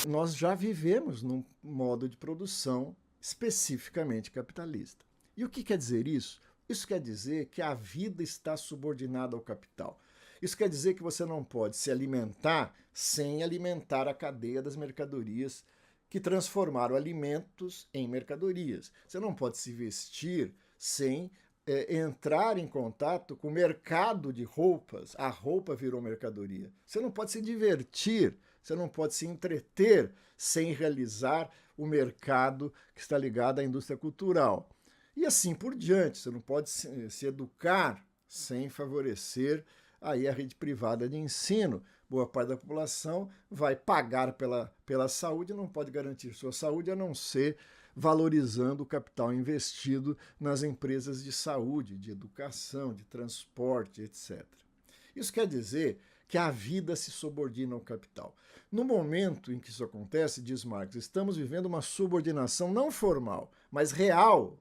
nós já vivemos num modo de produção especificamente capitalista. E o que quer dizer isso? Isso quer dizer que a vida está subordinada ao capital. Isso quer dizer que você não pode se alimentar sem alimentar a cadeia das mercadorias que transformaram alimentos em mercadorias. Você não pode se vestir sem entrar em contato com o mercado de roupas. A roupa virou mercadoria. Você não pode se divertir, você não pode se entreter sem realizar o mercado que está ligado à indústria cultural. E assim por diante. Você não pode se educar sem favorecer aí a rede privada de ensino. Boa parte da população vai pagar pela saúde e não pode garantir sua saúde a não ser valorizando o capital investido nas empresas de saúde, de educação, de transporte, etc. Isso quer dizer que a vida se subordina ao capital. No momento em que isso acontece, diz Marx, estamos vivendo uma subordinação não formal, mas real.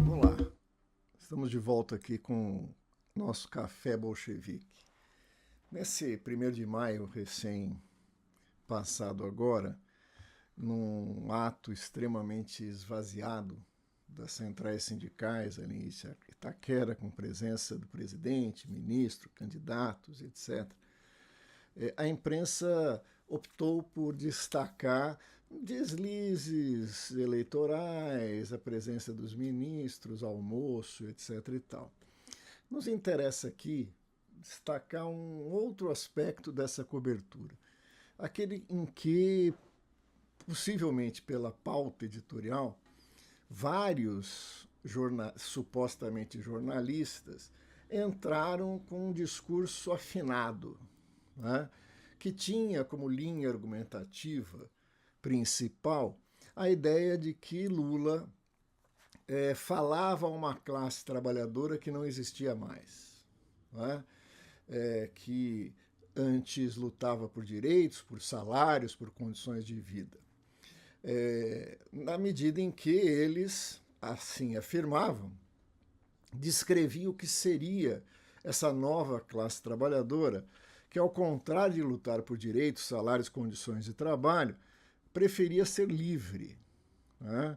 Olá, estamos de volta aqui com nosso café bolchevique. Nesse 1º de maio recém-passado agora, num ato extremamente esvaziado das centrais sindicais ali em Itaquera, com presença do presidente, ministro, candidatos, etc., a imprensa optou por destacar deslizes eleitorais, a presença dos ministros, almoço, etc. e tal. Nos interessa aqui destacar um outro aspecto dessa cobertura, aquele em que, possivelmente pela pauta editorial, vários supostamente jornalistas entraram com um discurso afinado, né, que tinha como linha argumentativa principal a ideia de que Lula falava a uma classe trabalhadora que não existia mais, né, que antes lutava por direitos, por salários, por condições de vida. Na medida em que eles, assim afirmavam, descreviam o que seria essa nova classe trabalhadora, que, ao contrário de lutar por direitos, salários, condições de trabalho, preferia ser livre, né?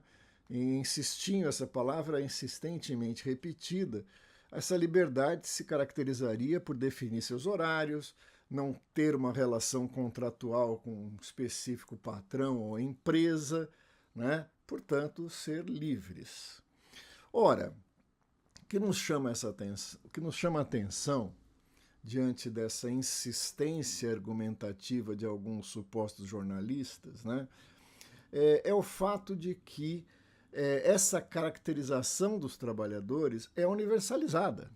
E insistindo, essa palavra insistentemente repetida, essa liberdade se caracterizaria por definir seus horários, não ter uma relação contratual com um específico patrão ou empresa, né? Portanto, ser livres. Ora, o que nos chama a atenção diante dessa insistência argumentativa de alguns supostos jornalistas, né, é o fato de que essa caracterização dos trabalhadores é universalizada.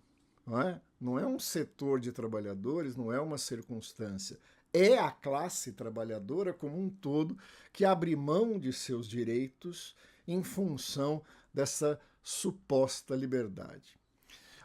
Não é um setor de trabalhadores, não é uma circunstância. É a classe trabalhadora como um todo que abre mão de seus direitos em função dessa suposta liberdade.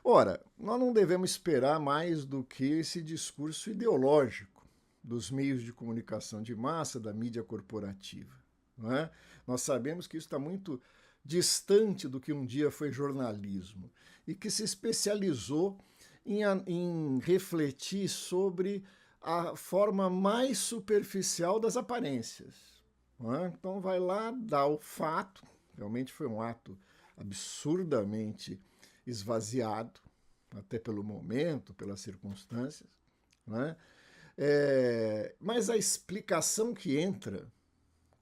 Ora, nós não devemos esperar mais do que esse discurso ideológico dos meios de comunicação de massa, da mídia corporativa. Não é? Nós sabemos que isso está muito distante do que um dia foi jornalismo e que se especializou em refletir sobre a forma mais superficial das aparências. Não é? Então vai lá, dá o fato, realmente foi um ato absurdamente esvaziado, até pelo momento, pelas circunstâncias, né? Mas a explicação que entra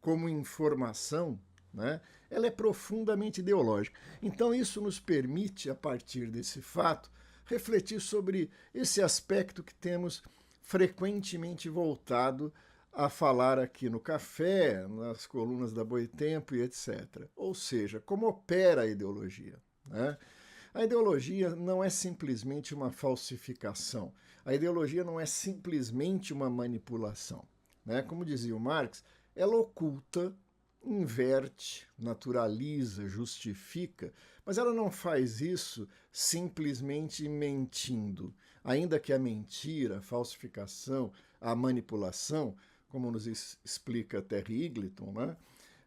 como informação, né, ela é profundamente ideológica. Então isso nos permite, a partir desse fato, refletir sobre esse aspecto que temos frequentemente voltado a falar aqui no café, nas colunas da Boitempo e etc. Ou seja, como opera a ideologia, né? A ideologia não é simplesmente uma falsificação. A ideologia não é simplesmente uma manipulação, né? Como dizia o Marx, ela oculta, inverte, naturaliza, justifica, mas ela não faz isso simplesmente mentindo. Ainda que a mentira, a falsificação, a manipulação, como nos explica Terry Eagleton, né,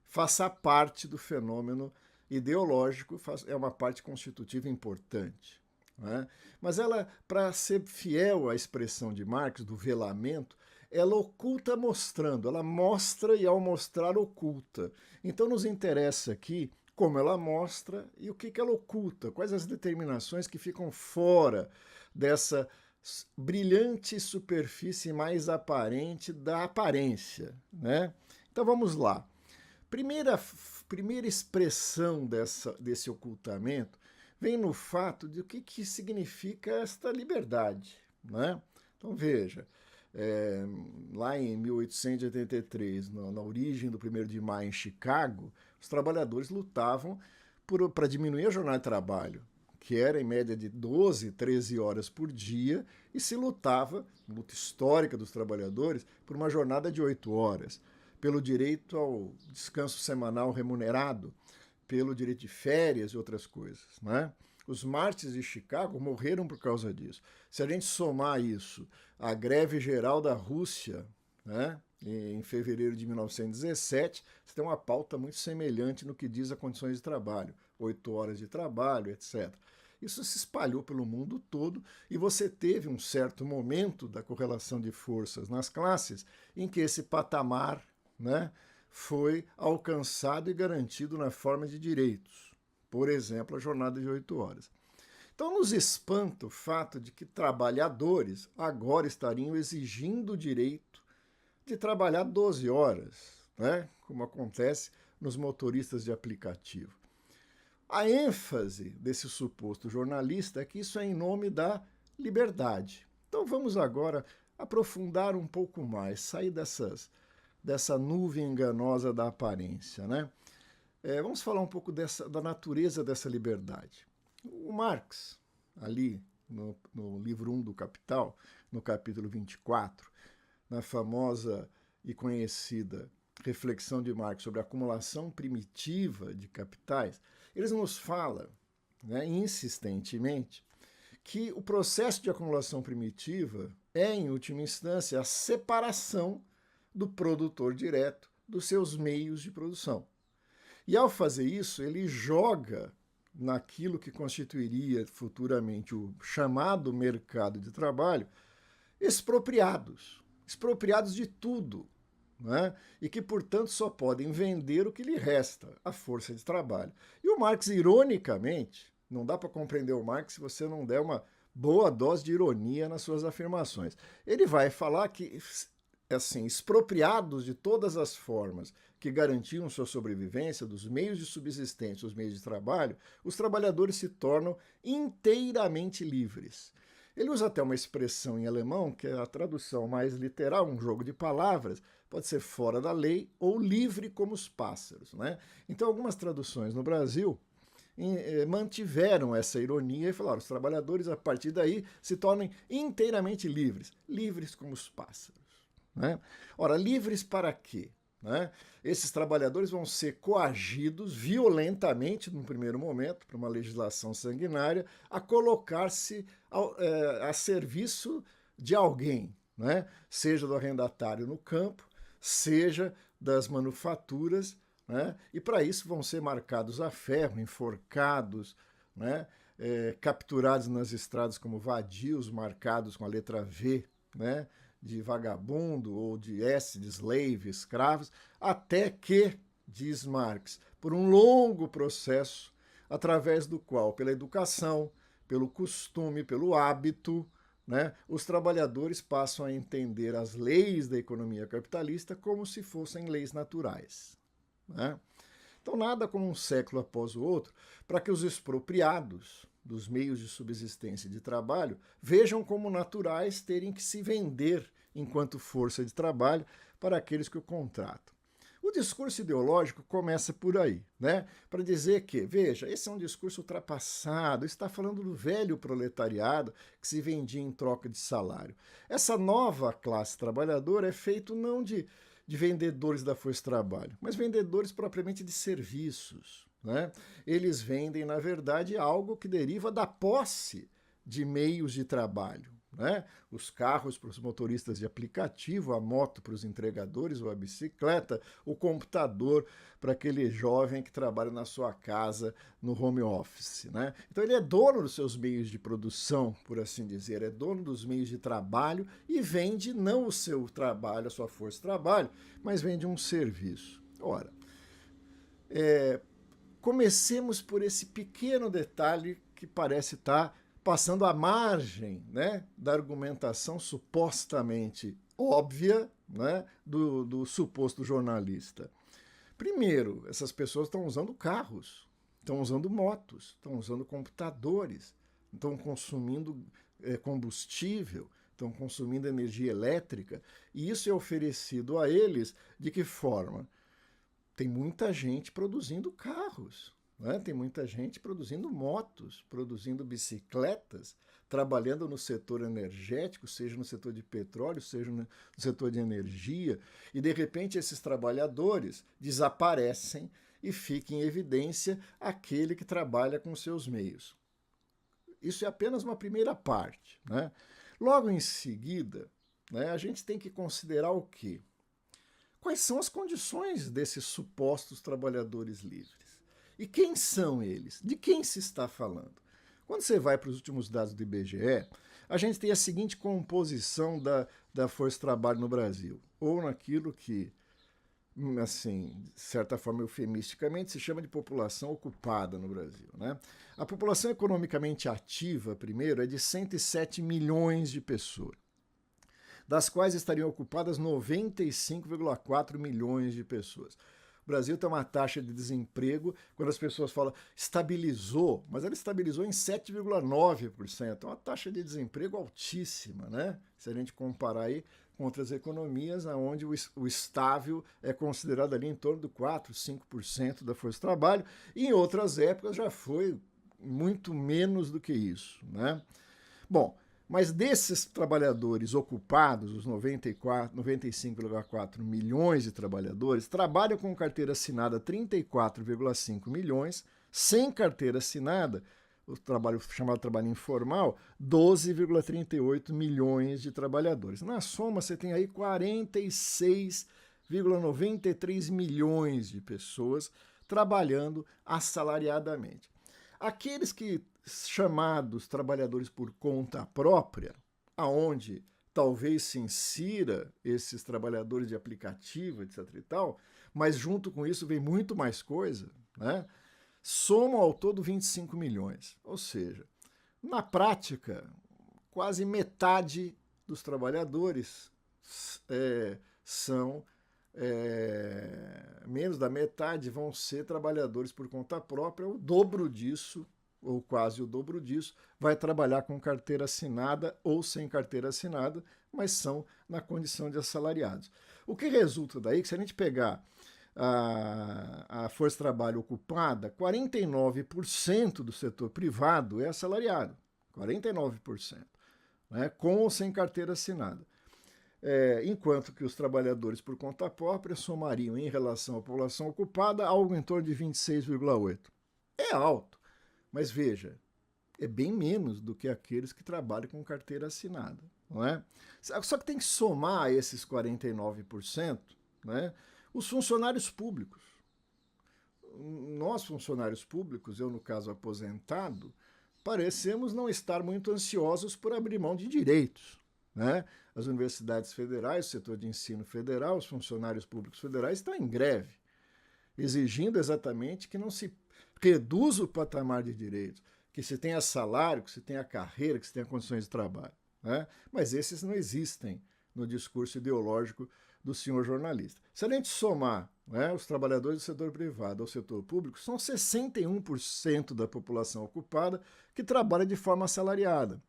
faça parte do fenômeno ideológico, é uma parte constitutiva importante. né? Mas ela, para ser fiel à expressão de Marx, do velamento, ela oculta mostrando, ela mostra e ao mostrar oculta. Então nos interessa aqui como ela mostra e o que ela oculta, quais as determinações que ficam fora dessa brilhante superfície mais aparente da aparência, né? Então vamos lá. Primeira expressão desse ocultamento vem no fato de o que significa esta liberdade, né? Então veja, lá em 1883, na origem do 1º de maio em Chicago, os trabalhadores lutavam para diminuir a jornada de trabalho, que era em média de 12, 13 horas por dia, e se lutava, luta histórica dos trabalhadores, por uma jornada de 8 horas, pelo direito ao descanso semanal remunerado, pelo direito de férias e outras coisas, né? Os mártires de Chicago morreram por causa disso. Se a gente somar isso à greve geral da Rússia, né, em fevereiro de 1917, você tem uma pauta muito semelhante no que diz a condições de trabalho, 8 horas de trabalho, etc. Isso se espalhou pelo mundo todo e você teve um certo momento da correlação de forças nas classes em que esse patamar, né, foi alcançado e garantido na forma de direitos. Por exemplo, a jornada de 8 horas. Então nos espanta o fato de que trabalhadores agora estariam exigindo o direito de trabalhar 12 horas, né? Como acontece nos motoristas de aplicativo. A ênfase desse suposto jornalista é que isso é em nome da liberdade. Então vamos agora aprofundar um pouco mais, sair dessa nuvem enganosa da aparência, né? Vamos falar um pouco da natureza dessa liberdade. O Marx, ali no livro 1 do Capital, no capítulo 24, na famosa e conhecida reflexão de Marx sobre a acumulação primitiva de capitais, eles nos fala, né, insistentemente, que o processo de acumulação primitiva é, em última instância, a separação do produtor direto dos seus meios de produção. E ao fazer isso, ele joga naquilo que constituiria futuramente o chamado mercado de trabalho, expropriados de tudo, né? E que, portanto, só podem vender o que lhe resta, a força de trabalho. E o Marx, ironicamente, não dá para compreender o Marx se você não der uma boa dose de ironia nas suas afirmações. Ele vai falar que, assim, expropriados de todas as formas que garantiam sua sobrevivência, dos meios de subsistência, os meios de trabalho, os trabalhadores se tornam inteiramente livres. Ele usa até uma expressão em alemão, que é a tradução mais literal, um jogo de palavras, pode ser fora da lei ou livre como os pássaros, né? Então, algumas traduções no Brasil mantiveram essa ironia e falaram: os trabalhadores, a partir daí, se tornem inteiramente livres, livres como os pássaros, né? Ora, livres para quê? Né? Esses trabalhadores vão ser coagidos violentamente, no primeiro momento, por uma legislação sanguinária, a colocar-se a serviço de alguém, né? Seja do arrendatário no campo, seja das manufaturas, né? E para isso vão ser marcados a ferro, enforcados, né? Capturados nas estradas como vadios, marcados com a letra V, né? De vagabundo ou de S, de slave, escravos, até que, diz Marx, por um longo processo, através do qual, pela educação, pelo costume, pelo hábito, né, os trabalhadores passam a entender as leis da economia capitalista como se fossem leis naturais, né? Então, nada como um século após o outro para que os expropriados dos meios de subsistência e de trabalho vejam como naturais terem que se vender enquanto força de trabalho para aqueles que o contratam. O discurso ideológico começa por aí, né? Para dizer que, veja, esse é um discurso ultrapassado, está falando do velho proletariado que se vendia em troca de salário. Essa nova classe trabalhadora é feita não de vendedores da força de trabalho, mas vendedores propriamente de serviços, né? Eles vendem, na verdade, algo que deriva da posse de meios de trabalho, né? Os carros para os motoristas de aplicativo, a moto para os entregadores, ou a bicicleta, o computador para aquele jovem que trabalha na sua casa no home office, né? Então ele é dono dos seus meios de produção, por assim dizer, é dono dos meios de trabalho e vende não o seu trabalho, a sua força de trabalho, mas vende um serviço. Ora, comecemos por esse pequeno detalhe que parece estar passando à margem, né, da argumentação supostamente óbvia, né, do suposto jornalista. Primeiro, essas pessoas estão usando carros, estão usando motos, estão usando computadores, estão consumindo combustível, estão consumindo energia elétrica, e isso é oferecido a eles de que forma? Tem muita gente produzindo carros, né? Tem muita gente produzindo motos, produzindo bicicletas, trabalhando no setor energético, seja no setor de petróleo, seja no setor de energia, e de repente esses trabalhadores desaparecem e fica em evidência aquele que trabalha com seus meios. Isso é apenas uma primeira parte, né? Logo em seguida, né, a gente tem que considerar o quê? Quais são as condições desses supostos trabalhadores livres? E quem são eles? De quem se está falando? Quando você vai para os últimos dados do IBGE, a gente tem a seguinte composição da força de trabalho no Brasil, ou naquilo que, assim, de certa forma eufemisticamente, se chama de população ocupada no Brasil, né? A população economicamente ativa, primeiro, é de 107 milhões de pessoas, das quais estariam ocupadas 95,4 milhões de pessoas. O Brasil tem uma taxa de desemprego, quando as pessoas falam estabilizou, mas ela estabilizou em 7,9%. É uma taxa de desemprego altíssima, né? Se a gente comparar aí com outras economias, onde o estável é considerado ali em torno do 4, 5% da força de trabalho, e em outras épocas já foi muito menos do que isso, né? Bom, mas desses trabalhadores ocupados, os 95,4 milhões de trabalhadores, trabalham com carteira assinada 34,5 milhões, sem carteira assinada, o trabalho chamado trabalho informal, 12,38 milhões de trabalhadores. Na soma, você tem aí 46,93 milhões de pessoas trabalhando assalariadamente. Aqueles que chamados trabalhadores por conta própria, aonde talvez se insira esses trabalhadores de aplicativo, etc e tal, mas junto com isso vem muito mais coisa, né? Somam ao todo 25 milhões. Ou seja, na prática, quase metade dos trabalhadores são menos da metade vão ser trabalhadores por conta própria, o dobro disso, ou quase o dobro disso, vai trabalhar com carteira assinada ou sem carteira assinada, mas são na condição de assalariados. O que resulta daí, que se a gente pegar a força de trabalho ocupada, 49% do setor privado é assalariado, 49%, né, com ou sem carteira assinada. Enquanto que os trabalhadores por conta própria somariam, em relação à população ocupada, algo em torno de 26,8%. É alto, mas veja, é bem menos do que aqueles que trabalham com carteira assinada, não é? Só que tem que somar a esses 49%, né, os funcionários públicos. Nós, funcionários públicos, eu no caso aposentado, parecemos não estar muito ansiosos por abrir mão de direitos, né? As universidades federais, o setor de ensino federal, os funcionários públicos federais estão em greve, exigindo exatamente que não se reduza o patamar de direitos, que se tenha salário, que se tenha carreira, que se tenha condições de trabalho, né? Mas esses não existem no discurso ideológico do senhor jornalista. Se a gente somar, né, os trabalhadores do setor privado ao setor público, são 61% da população ocupada que trabalha de forma assalariada.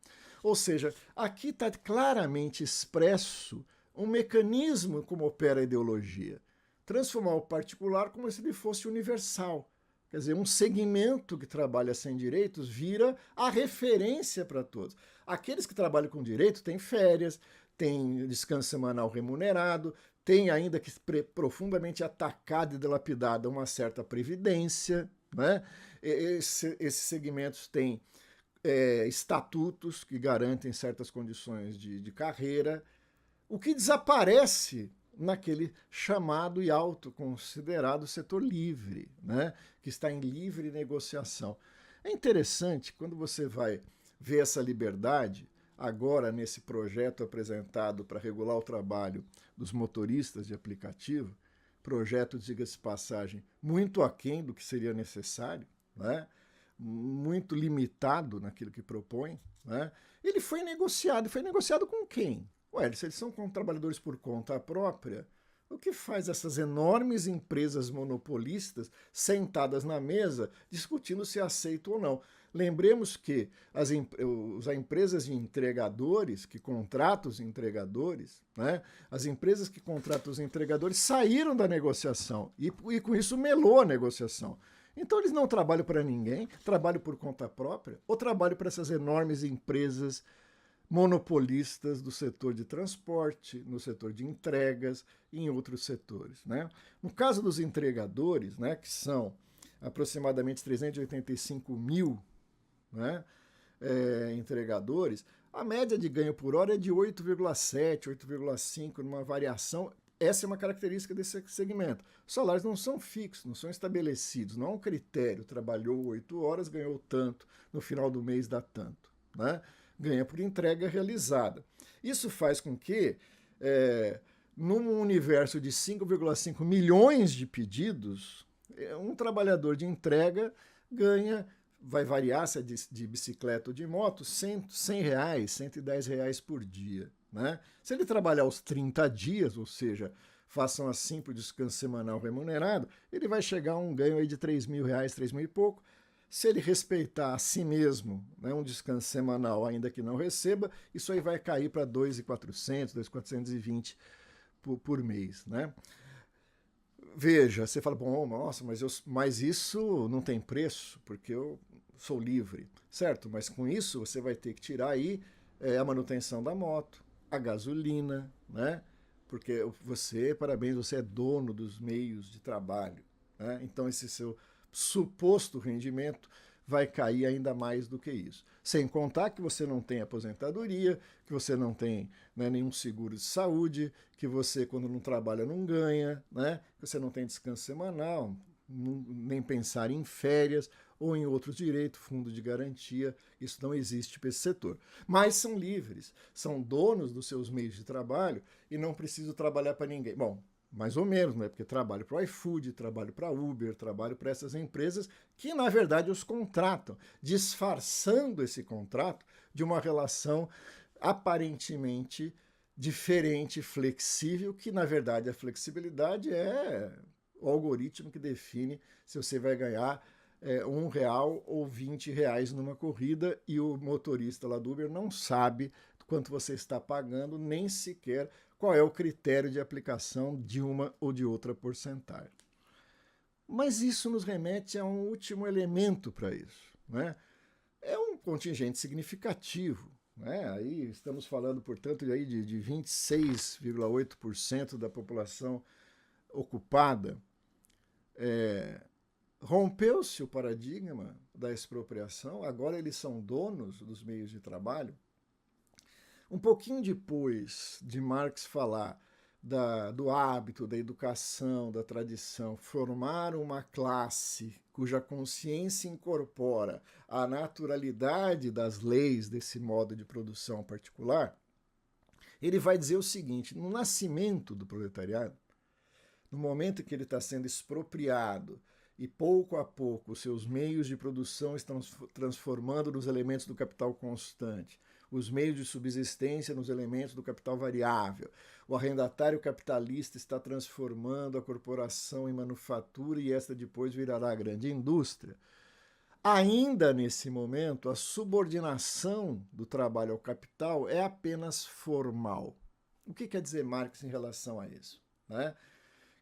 Ou seja, aqui está claramente expresso um mecanismo como opera a ideologia. Transformar o particular como se ele fosse universal. Quer dizer, um segmento que trabalha sem direitos vira a referência para todos. Aqueles que trabalham com direito têm férias, têm descanso semanal remunerado, têm ainda que profundamente atacada e dilapidada uma certa previdência, né? Esses segmentos têm estatutos que garantem certas condições de carreira, o que desaparece naquele chamado e autoconsiderado setor livre, né? Que está em livre negociação. É interessante quando você vai ver essa liberdade, agora nesse projeto apresentado para regular o trabalho dos motoristas de aplicativo, projeto, diga-se passagem, muito aquém do que seria necessário, né? Muito limitado naquilo que propõe, né? Ele foi negociado com quem? Ué, se eles são trabalhadores por conta própria, o que faz essas enormes empresas monopolistas sentadas na mesa discutindo se aceito ou não? Lembremos que as empresas de entregadores, que contratam os entregadores, né, as empresas que contratam os entregadores saíram da negociação e com isso melou a negociação. Então eles não trabalham para ninguém, trabalham por conta própria ou trabalham para essas enormes empresas monopolistas do setor de transporte, no setor de entregas e em outros setores, né? No caso dos entregadores, né, que são aproximadamente 385 mil, né, entregadores, a média de ganho por hora é de 8,7, 8,5, numa variação. Essa é uma característica desse segmento. Os salários não são fixos, não são estabelecidos, não há um critério. Trabalhou 8 horas, ganhou tanto, no final do mês dá tanto, né? Ganha por entrega realizada. Isso faz com que, num universo de 5,5 milhões de pedidos, um trabalhador de entrega ganha, vai variar se é de bicicleta ou de moto, R$ 100 reais, R$ 110 por dia, né? Se ele trabalhar os 30 dias, ou seja, façam assim para o descanso semanal remunerado, ele vai chegar a um ganho aí de R$ 3.000, 3.000 e pouco. Se ele respeitar a si mesmo, né, um descanso semanal, ainda que não receba, isso aí vai cair para 2.400, 2.420 por mês, né? Veja, você fala, bom, nossa, mas isso não tem preço, porque eu sou livre, certo? Mas com isso você vai ter que tirar aí a manutenção da moto, a gasolina, né? Porque parabéns, você é dono dos meios de trabalho, né? Então esse seu suposto rendimento vai cair ainda mais do que isso. Sem contar que você não tem aposentadoria, que você não tem, né, nenhum seguro de saúde, que você, quando não trabalha, não ganha, né, que você não tem descanso semanal, nem pensar em férias ou em outros direitos, fundo de garantia, isso não existe para esse setor. Mas são livres, são donos dos seus meios de trabalho e não precisam trabalhar para ninguém. Bom, mais ou menos, né? Porque trabalho para o iFood, trabalho para Uber, trabalho para essas empresas que, na verdade, os contratam, disfarçando esse contrato de uma relação aparentemente diferente, flexível, que, na verdade, a flexibilidade é o algoritmo que define se você vai ganhar R$ 1 ou R$ 20 numa corrida e o motorista lá do Uber não sabe quanto você está pagando, nem sequer qual é o critério de aplicação de uma ou de outra porcentagem. Mas isso nos remete a um último elemento para isso, né? É um contingente significativo, né? Aí estamos falando, portanto, aí de 26,8% da população ocupada. Rompeu-se o paradigma da expropriação, agora eles são donos dos meios de trabalho. Um pouquinho depois de Marx falar do hábito, da educação, da tradição, formar uma classe cuja consciência incorpora a naturalidade das leis desse modo de produção particular, ele vai dizer o seguinte: no nascimento do proletariado, no momento em que ele está sendo expropriado e pouco a pouco os seus meios de produção estão transformando nos elementos do capital constante, os meios de subsistência nos elementos do capital variável. O arrendatário capitalista está transformando a corporação em manufatura e esta depois virará a grande indústria. Ainda nesse momento, a subordinação do trabalho ao capital é apenas formal. O que quer dizer Marx em relação a isso? Né?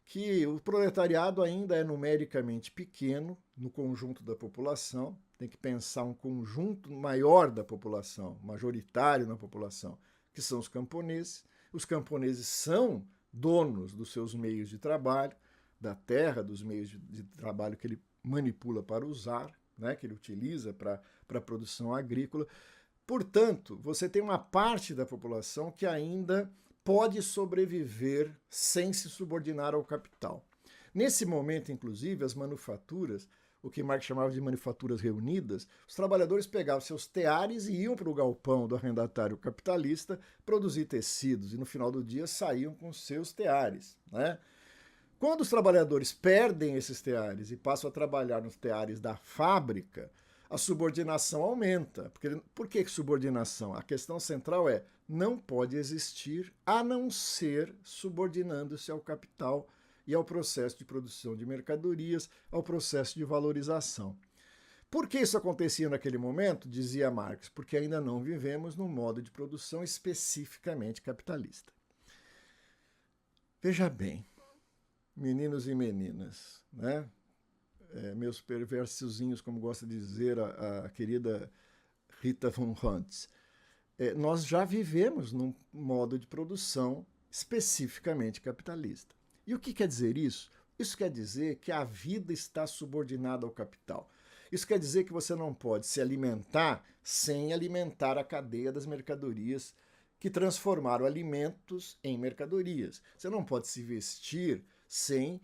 Que o proletariado ainda é numericamente pequeno no conjunto da população, tem que pensar um conjunto maior da população, majoritário na população, que são os camponeses. Os camponeses são donos dos seus meios de trabalho, da terra, dos meios de trabalho que ele manipula para usar, né, que ele utiliza para a produção agrícola. Portanto, você tem uma parte da população que ainda pode sobreviver sem se subordinar ao capital. Nesse momento, inclusive, as manufaturas, o que Marx chamava de manufaturas reunidas, os trabalhadores pegavam seus teares e iam para o galpão do arrendatário capitalista produzir tecidos, e no final do dia saíam com seus teares, né? Quando os trabalhadores perdem esses teares e passam a trabalhar nos teares da fábrica, a subordinação aumenta. Por que subordinação? A questão central é: não pode existir a não ser subordinando-se ao capital e ao processo de produção de mercadorias, ao processo de valorização. Por que isso acontecia naquele momento? Dizia Marx, porque ainda não vivemos num modo de produção especificamente capitalista. Veja bem, meninos e meninas, né? Meus perversozinhos, como gosta de dizer a querida Rita von Hunt, nós já vivemos num modo de produção especificamente capitalista. E o que quer dizer isso? Isso quer dizer que a vida está subordinada ao capital. Isso quer dizer que você não pode se alimentar sem alimentar a cadeia das mercadorias que transformaram alimentos em mercadorias. Você não pode se vestir sem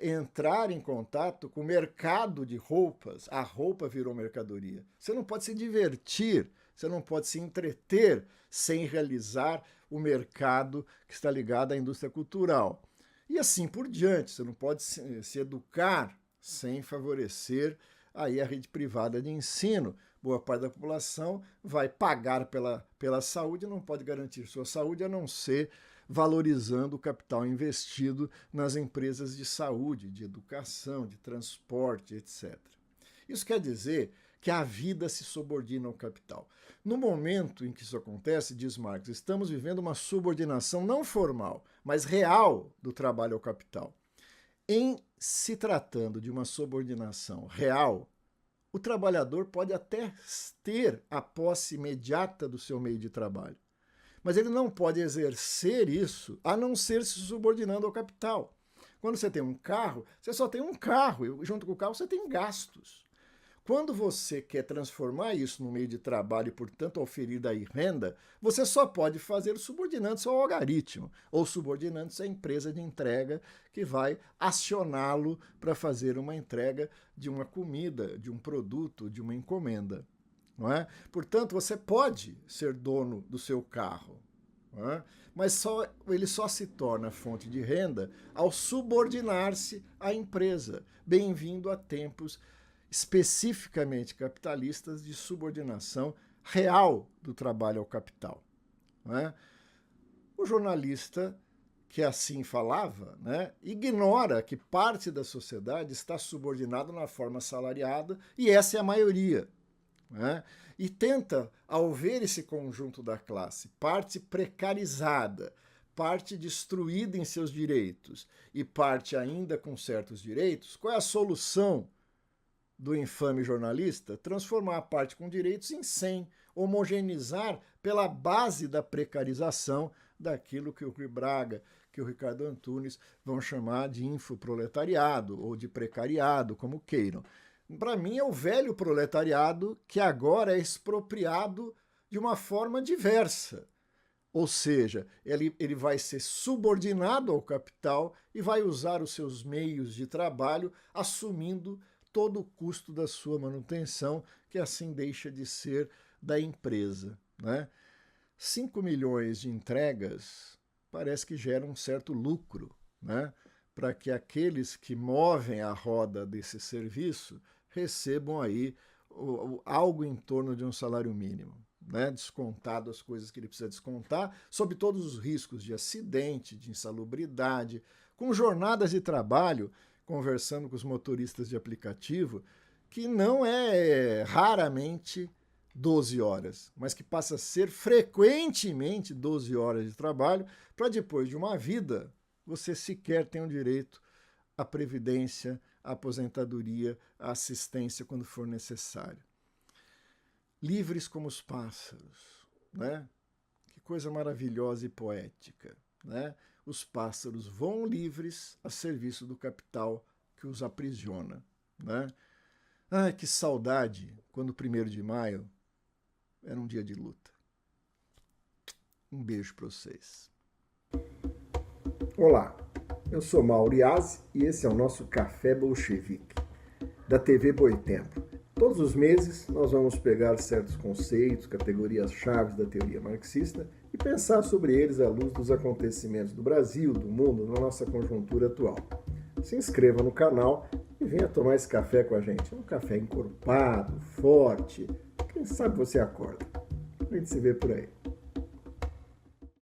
entrar em contato com o mercado de roupas. A roupa virou mercadoria. Você não pode se divertir, você não pode se entreter sem realizar o mercado que está ligado à indústria cultural. E assim por diante. Você não pode se educar sem favorecer aí a rede privada de ensino. Boa parte da população vai pagar pela saúde e não pode garantir sua saúde a não ser valorizando o capital investido nas empresas de saúde, de educação, de transporte, etc. Isso quer dizer que a vida se subordina ao capital. No momento em que isso acontece, diz Marx, estamos vivendo uma subordinação não formal, mas real do trabalho ao capital. Em se tratando de uma subordinação real, o trabalhador pode até ter a posse imediata do seu meio de trabalho, mas ele não pode exercer isso a não ser se subordinando ao capital. Quando você tem um carro, você só tem um carro, e junto com o carro você tem gastos. Quando você quer transformar isso no meio de trabalho e, portanto, oferir daí renda, você só pode fazer subordinando-se ao algoritmo ou subordinando-se à empresa de entrega que vai acioná-lo para fazer uma entrega de uma comida, de um produto, de uma encomenda. Não é? Portanto, você pode ser dono do seu carro, não é? Mas ele só se torna fonte de renda ao subordinar-se à empresa. Bem-vindo a tempos especificamente capitalistas de subordinação real do trabalho ao capital. Não é? O jornalista que assim falava, né, ignora que parte da sociedade está subordinada na forma assalariada, e essa é a maioria. Né? E tenta, ao ver esse conjunto da classe, parte precarizada, parte destruída em seus direitos e parte ainda com certos direitos, qual é a solução do infame jornalista? Transformar a parte com direitos em 100, homogeneizar pela base da precarização daquilo que o Rui Braga, que o Ricardo Antunes vão chamar de infoproletariado ou de precariado, como queiram. Para mim é o velho proletariado que agora é expropriado de uma forma diversa. Ou seja, ele vai ser subordinado ao capital e vai usar os seus meios de trabalho assumindo todo o custo da sua manutenção, que assim deixa de ser da empresa. Né? 5 milhões de entregas parece que geram um certo lucro, né? Para que aqueles que movem a roda desse serviço recebam aí algo em torno de um salário mínimo, né? Descontado as coisas que ele precisa descontar, sob todos os riscos de acidente, de insalubridade, com jornadas de trabalho, conversando com os motoristas de aplicativo, que não é raramente 12 horas, mas que passa a ser frequentemente 12 horas de trabalho, para depois de uma vida você sequer ter o direito à previdência, à aposentadoria, à assistência quando for necessário. Livres como os pássaros, né? Que coisa maravilhosa e poética, né? Os pássaros voam livres a serviço do capital que os aprisiona, né? Ai, que saudade quando o 1º de maio era um dia de luta. Um beijo para vocês. Olá, eu sou Mauro Iazzi e esse é o nosso Café Bolchevique, da TV Boitempo. Todos os meses nós vamos pegar certos conceitos, categorias-chave da teoria marxista e pensar sobre eles à luz dos acontecimentos do Brasil, do mundo, na nossa conjuntura atual. Se inscreva no canal e venha tomar esse café com a gente. É um café encorpado, forte. Quem sabe você acorda. A gente se vê por aí.